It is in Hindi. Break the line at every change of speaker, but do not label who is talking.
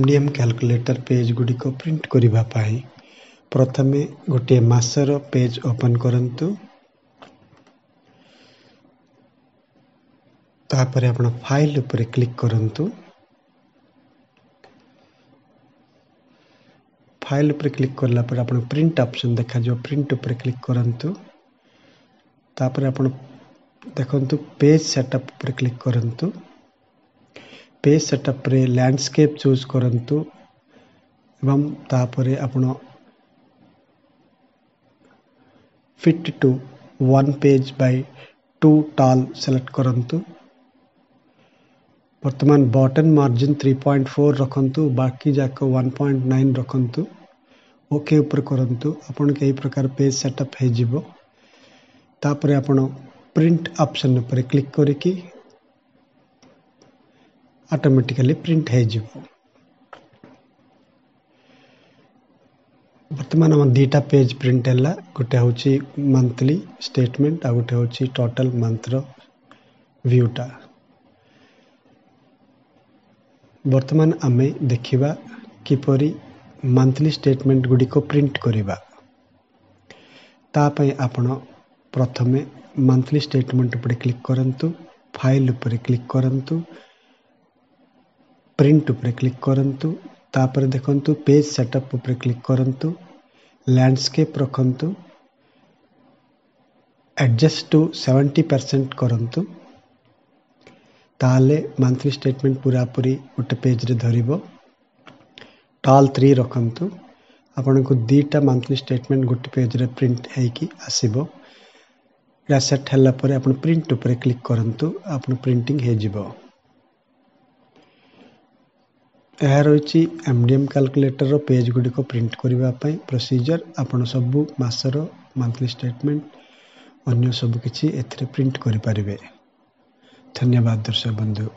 एमडीएम कैलकुलेटर पेज गुडी को प्रिंट करिबा पाई प्रथमे गोटे मासर पेज ओपन करंतु। तापर आपण फाइल ऊपर क्लिक करंतु। फाइल ऊपर क्लिक करला पर आपण प्रिंट ऑप्शन देखा जो प्रिंट ऊपर क्लिक करंतु। तापर आपण देखंतु पेज सेटअप ऊपर क्लिक करंतु। पेज सेटअप रे लैंडस्केप चूज करंतु एवं तापर आपण fit to 1 page by 2 tall select करंतु। वर्तमान बटन मार्जिन 3.4 रखंतु, बाकी जाक 1.9 रखंतु। ओके ऊपर करंतु। आपण कई प्रकार पेज सेटअप हे जिवो। तापर आपण प्रिंट ऑप्शन ऊपर क्लिक करके ऑटोमेटिकली प्रिंट है जिवो। वर्तमान हम दीटा पेज प्रिंट हैला। गोटे होची मंथली स्टेटमेंट आ गोटे होची टोटल मंथ रो व्यूटा। वर्तमान आमे देखिबा किपरि मंथली स्टेटमेंट गुडी को प्रिंट करिबा। ता पय आपण प्रथमे मंथली स्टेटमेंट ऊपर क्लिक करंतु। फाइल ऊपर क्लिक करंतु। प्रिंट ऊपर क्लिक करंतु। तापर देखंतु पेज सेटअप ऊपर क्लिक करंतु। लैंडस्केप रखंतु। एडजस्ट टू 70% करंतु। ताले मंथली स्टेटमेंट पूरा पूरी गोटे पेज रे धरिबो। टॉल 3 रखंतु। आपण को दीटा मंथली स्टेटमेंट गोटे पेज रे प्रिंट हेकी आसीबो। या सेट हल्ला परे आपण प्रिंट ऊपर क्लिक करंतु। आपण प्रिंटिंग हे जिवो। यह रही एमडीएम कैलकुलेटर रो पेज गुडी को प्रिंट करिबा पई प्रोसीजर। आपण सबु मासर मंथली स्टेटमेंट अन्य सब किछि एथरे प्रिंट करि परिबे। धन्यवाद दर्शक बंधु।